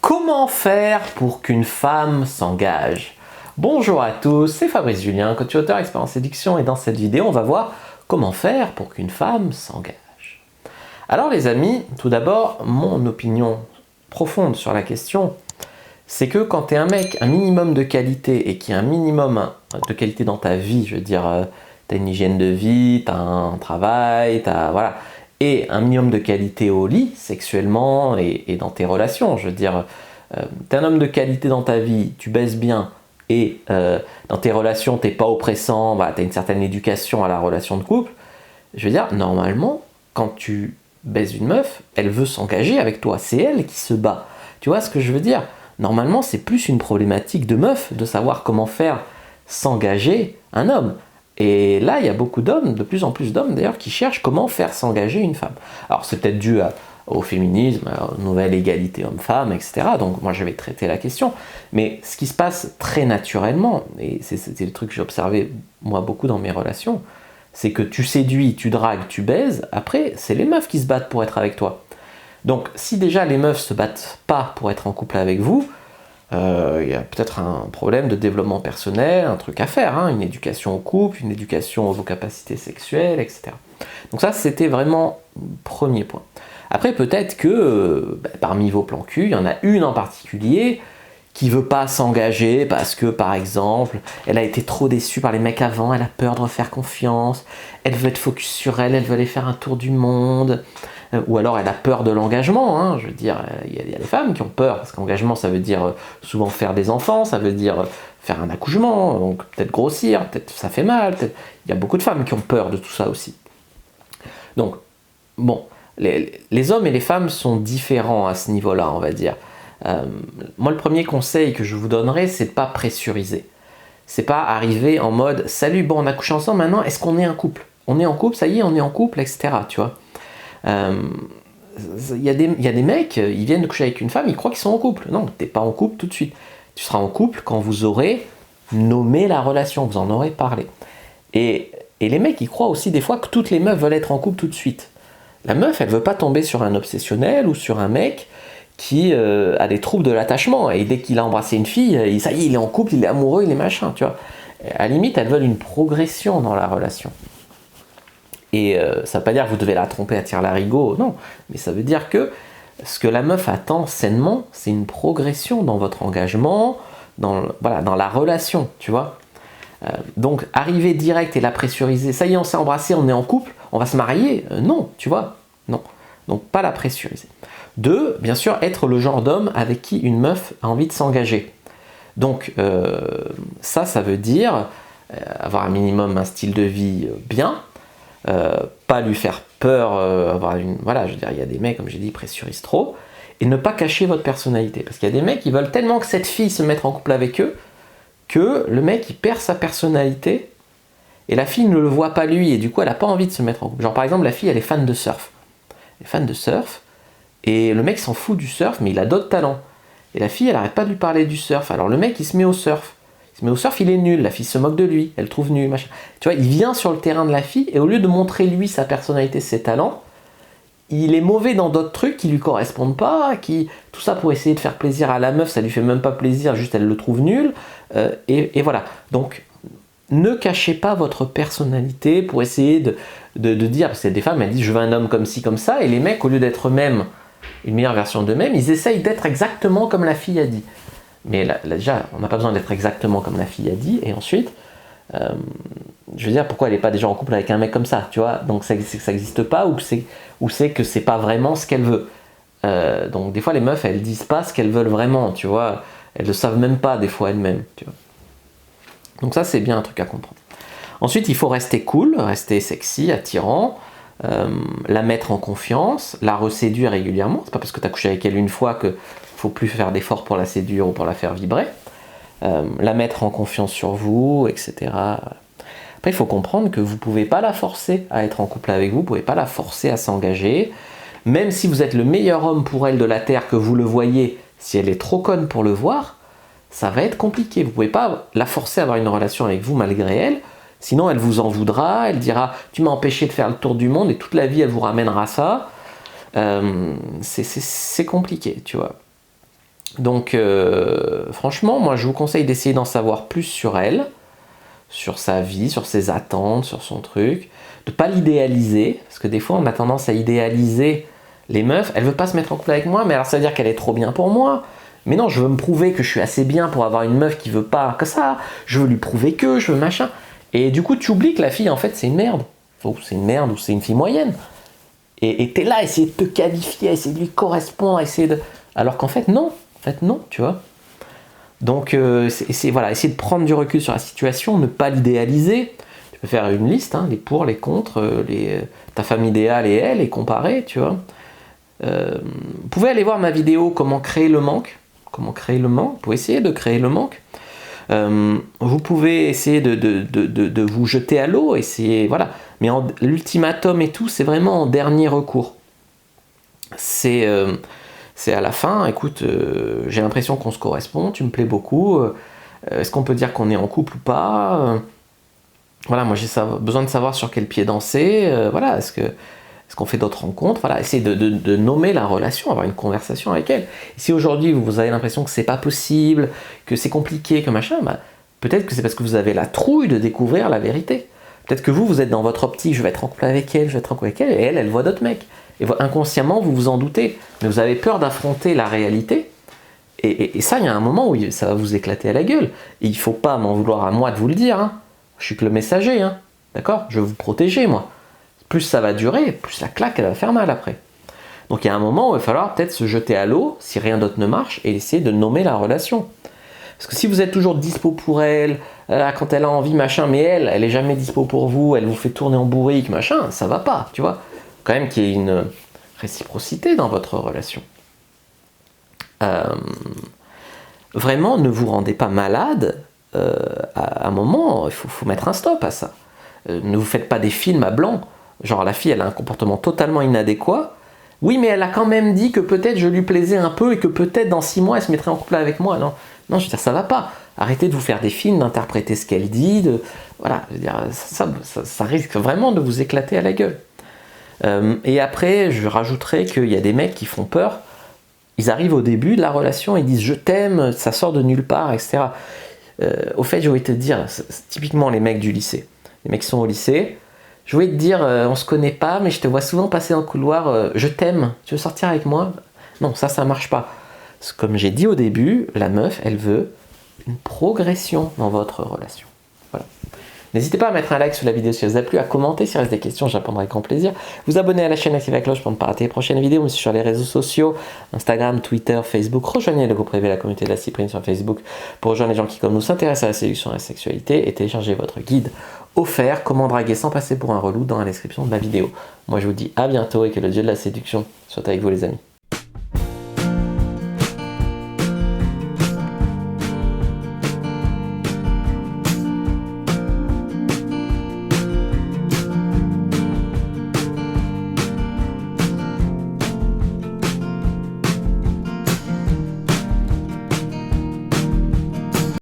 Comment faire pour qu'une femme s'engage? Bonjour à tous, c'est Fabrice Julien, coach auteur expert en séduction, et dans cette vidéo, on va voir comment faire pour qu'une femme s'engage. Alors les amis, tout d'abord, mon opinion profonde sur la question, c'est que quand tu es un mec, un minimum de qualité, et qu'il y a un minimum de qualité dans ta vie, je veux dire, tu as une hygiène de vie, tu as un travail, voilà, et un minimum de qualité au lit, sexuellement et dans tes relations. Je veux dire, tu es un homme de qualité dans ta vie, tu baises bien, et dans tes relations, tu n'es pas oppressant, tu as une certaine éducation à la relation de couple. Je veux dire, normalement, quand tu baises une meuf, elle veut s'engager avec toi, c'est elle qui se bat. Tu vois ce que je veux dire? Normalement, c'est plus une problématique de meuf, de savoir comment faire s'engager un homme. Et là, il y a beaucoup d'hommes, de plus en plus d'hommes d'ailleurs, qui cherchent comment faire s'engager une femme. Alors, c'est peut-être dû au féminisme, à la nouvelle égalité homme-femme, etc. Donc, moi, je vais traiter la question. Mais ce qui se passe très naturellement, et c'est le truc que j'ai observé, moi, beaucoup dans mes relations, c'est que tu séduis, tu dragues, tu baises, après, c'est les meufs qui se battent pour être avec toi. Donc, si déjà les meufs se battent pas pour être en couple avec vous, il y a peut-être un problème de développement personnel, un truc à faire, une éducation au couple, une éducation aux capacités sexuelles, etc. Donc ça, c'était vraiment le premier point. Après, peut-être que parmi vos plans cul, il y en a une en particulier qui veut pas s'engager parce que, par exemple, elle a été trop déçue par les mecs avant, elle a peur de refaire confiance, elle veut être focus sur elle, elle veut aller faire un tour du monde, ou alors elle a peur de l'engagement, je veux dire, il y a des femmes qui ont peur, parce qu'engagement ça veut dire souvent faire des enfants, ça veut dire faire un accouchement, donc peut-être grossir, peut-être ça fait mal, il y a beaucoup de femmes qui ont peur de tout ça aussi. Donc, bon, les hommes et les femmes sont différents à ce niveau-là, on va dire. Moi, le premier conseil que je vous donnerais, c'est de ne pas pressuriser. C'est pas arriver en mode « Salut, bon, on a couché ensemble, maintenant, est-ce qu'on est un couple? On est en couple, ça y est, on est en couple, etc. » Tu vois. Il y a des mecs, ils viennent de coucher avec une femme, ils croient qu'ils sont en couple. Non, t'es pas en couple tout de suite. Tu seras en couple quand vous aurez nommé la relation, vous en aurez parlé. Et les mecs, ils croient aussi des fois que toutes les meufs veulent être en couple tout de suite. La meuf, elle veut pas tomber sur un obsessionnel ou sur un mec qui a des troubles de l'attachement. Et dès qu'il a embrassé une fille, ça y est, il est en couple, il est amoureux, il est machin, tu vois. À la limite, elles veulent une progression dans la relation. Et ça ne veut pas dire que vous devez la tromper à tire-larigot, non. Mais ça veut dire que ce que la meuf attend sainement, c'est une progression dans votre engagement, dans la relation, tu vois. Donc, arriver direct et la pressuriser, ça y est, on s'est embrassé, on est en couple, on va se marier, non, tu vois, non. Donc, pas la pressuriser. 2, bien sûr, être le genre d'homme avec qui une meuf a envie de s'engager. Donc, ça veut dire avoir un minimum un style de vie bien, pas lui faire peur, je veux dire, il y a des mecs, comme j'ai dit, pressurisent trop, et ne pas cacher votre personnalité. Parce qu'il y a des mecs qui veulent tellement que cette fille se mette en couple avec eux, que le mec, il perd sa personnalité, et la fille ne le voit pas lui, et du coup, elle n'a pas envie de se mettre en couple. Genre, par exemple, la fille, elle est fan de surf. Elle est fan de surf, et le mec s'en fout du surf, mais il a d'autres talents. Et la fille, elle n'arrête pas de lui parler du surf. Alors le mec, il se met au surf. Mais au surf, il est nul, la fille se moque de lui, elle le trouve nul, machin. Tu vois, il vient sur le terrain de la fille, et au lieu de montrer lui sa personnalité, ses talents, il est mauvais dans d'autres trucs qui lui correspondent pas, tout ça pour essayer de faire plaisir à la meuf, ça lui fait même pas plaisir, juste elle le trouve nul, et voilà. Donc, ne cachez pas votre personnalité pour essayer de dire, parce que des femmes, elles disent je veux un homme comme ci, comme ça, et les mecs, au lieu d'être eux-mêmes, une meilleure version d'eux-mêmes, ils essayent d'être exactement comme la fille a dit. Mais là, déjà, on n'a pas besoin d'être exactement comme la fille a dit, et ensuite, je veux dire, pourquoi elle n'est pas déjà en couple avec un mec comme ça, tu vois? Donc c'est que ça n'existe pas, ou c'est que c'est pas vraiment ce qu'elle veut. Donc des fois, les meufs, elles disent pas ce qu'elles veulent vraiment, tu vois? Elles le savent même pas, des fois, elles-mêmes, tu vois? Donc ça, c'est bien un truc à comprendre. Ensuite, il faut rester cool, rester sexy, attirant, la mettre en confiance, la reséduire régulièrement. C'est pas parce que tu as couché avec elle une fois que faut plus faire d'efforts pour la séduire ou pour la faire vibrer, la mettre en confiance sur vous, etc. Après, il faut comprendre que vous ne pouvez pas la forcer à être en couple avec vous, vous ne pouvez pas la forcer à s'engager, même si vous êtes le meilleur homme pour elle de la Terre, que vous le voyez, si elle est trop conne pour le voir, ça va être compliqué. Vous ne pouvez pas la forcer à avoir une relation avec vous malgré elle, sinon elle vous en voudra, elle dira « tu m'as empêché de faire le tour du monde » et toute la vie elle vous ramènera ça. C'est compliqué, tu vois. Donc, franchement, moi, je vous conseille d'essayer d'en savoir plus sur elle, sur sa vie, sur ses attentes, sur son truc, de pas l'idéaliser, parce que des fois, on a tendance à idéaliser les meufs. Elle veut pas se mettre en couple avec moi, mais alors ça veut dire qu'elle est trop bien pour moi. Mais non, je veux me prouver que je suis assez bien pour avoir une meuf qui veut pas que ça. Je veux lui prouver que, je veux machin. Et du coup, tu oublies que la fille, en fait, c'est une merde. Ou c'est une merde, ou c'est une fille moyenne. Et t'es là à essayer de te qualifier, à essayer de lui correspondre, à essayer de... Alors qu'en fait, non. En fait, non, tu vois. Donc, voilà, essayer de prendre du recul sur la situation, ne pas l'idéaliser. Tu peux faire une liste, hein, les pour, les contre, ta femme idéale et elle, et comparer, tu vois. Vous pouvez aller voir ma vidéo comment créer le manque. Comment créer le manque. Vous pouvez essayer de créer le manque. Vous pouvez essayer de vous jeter à l'eau, essayer, voilà. Mais l'ultimatum et tout, c'est vraiment en dernier recours. C'est à la fin, écoute, j'ai l'impression qu'on se correspond, tu me plais beaucoup, est-ce qu'on peut dire qu'on est en couple ou pas, voilà, moi j'ai besoin de savoir sur quel pied danser, voilà, est-ce qu'on fait d'autres rencontres, voilà, essayez de nommer la relation, avoir une conversation avec elle. Et si aujourd'hui vous avez l'impression que c'est pas possible, que c'est compliqué, que machin, bah, peut-être que c'est parce que vous avez la trouille de découvrir la vérité. Peut-être que vous êtes dans votre optique, je vais être en couple avec elle, je vais être en couple avec elle, et elle voit d'autres mecs. Et inconsciemment, vous vous en doutez, mais vous avez peur d'affronter la réalité. Et ça, il y a un moment où ça va vous éclater à la gueule. Et il ne faut pas m'en vouloir à moi de vous le dire. Hein. Je suis que le messager, hein. D'accord? Je veux vous protéger, moi. Plus ça va durer, plus la claque, elle va faire mal après. Donc il y a un moment où il va falloir peut-être se jeter à l'eau, si rien d'autre ne marche, et essayer de nommer la relation. Parce que si vous êtes toujours dispo pour elle, quand elle a envie, machin, mais elle est jamais dispo pour vous, elle vous fait tourner en bourrique, machin, ça va pas, tu vois. Quand même qu'il y ait une réciprocité dans votre relation. Vraiment, ne vous rendez pas malade. À un moment, il faut mettre un stop à ça. Ne vous faites pas des films à blanc. Genre, la fille, elle a un comportement totalement inadéquat. Oui, mais elle a quand même dit que peut-être je lui plaisais un peu et que peut-être dans 6 mois, elle se mettrait en couple avec moi. Non, je veux dire, ça va pas. Arrêtez de vous faire des films, d'interpréter ce qu'elle dit. Voilà, je veux dire, ça risque vraiment de vous éclater à la gueule. Et après, je rajouterais qu'il y a des mecs qui font peur. Ils arrivent au début de la relation, ils disent « je t'aime », ça sort de nulle part, etc. Au fait, je voulais te dire, c'est typiquement les mecs du lycée. Les mecs qui sont au lycée, je voulais te dire, on se connaît pas, mais je te vois souvent passer dans le couloir, je t'aime, tu veux sortir avec moi? Non, ça marche pas. Comme j'ai dit au début, la meuf, elle veut une progression dans votre relation. Voilà. N'hésitez pas à mettre un like sur la vidéo si elle vous a plu, à commenter s'il reste des questions, je répondrai avec grand plaisir. Vous abonner à la chaîne, activer la cloche pour ne pas rater les prochaines vidéos, mais sur les réseaux sociaux, Instagram, Twitter, Facebook. Rejoignez le groupe privé La Communauté de la Cyprine sur Facebook pour rejoindre les gens qui, comme nous, s'intéressent à la séduction et à la sexualité, et télécharger votre guide offert, comment draguer sans passer pour un relou, dans la description de la vidéo. Moi je vous dis à bientôt et que le dieu de la séduction soit avec vous les amis.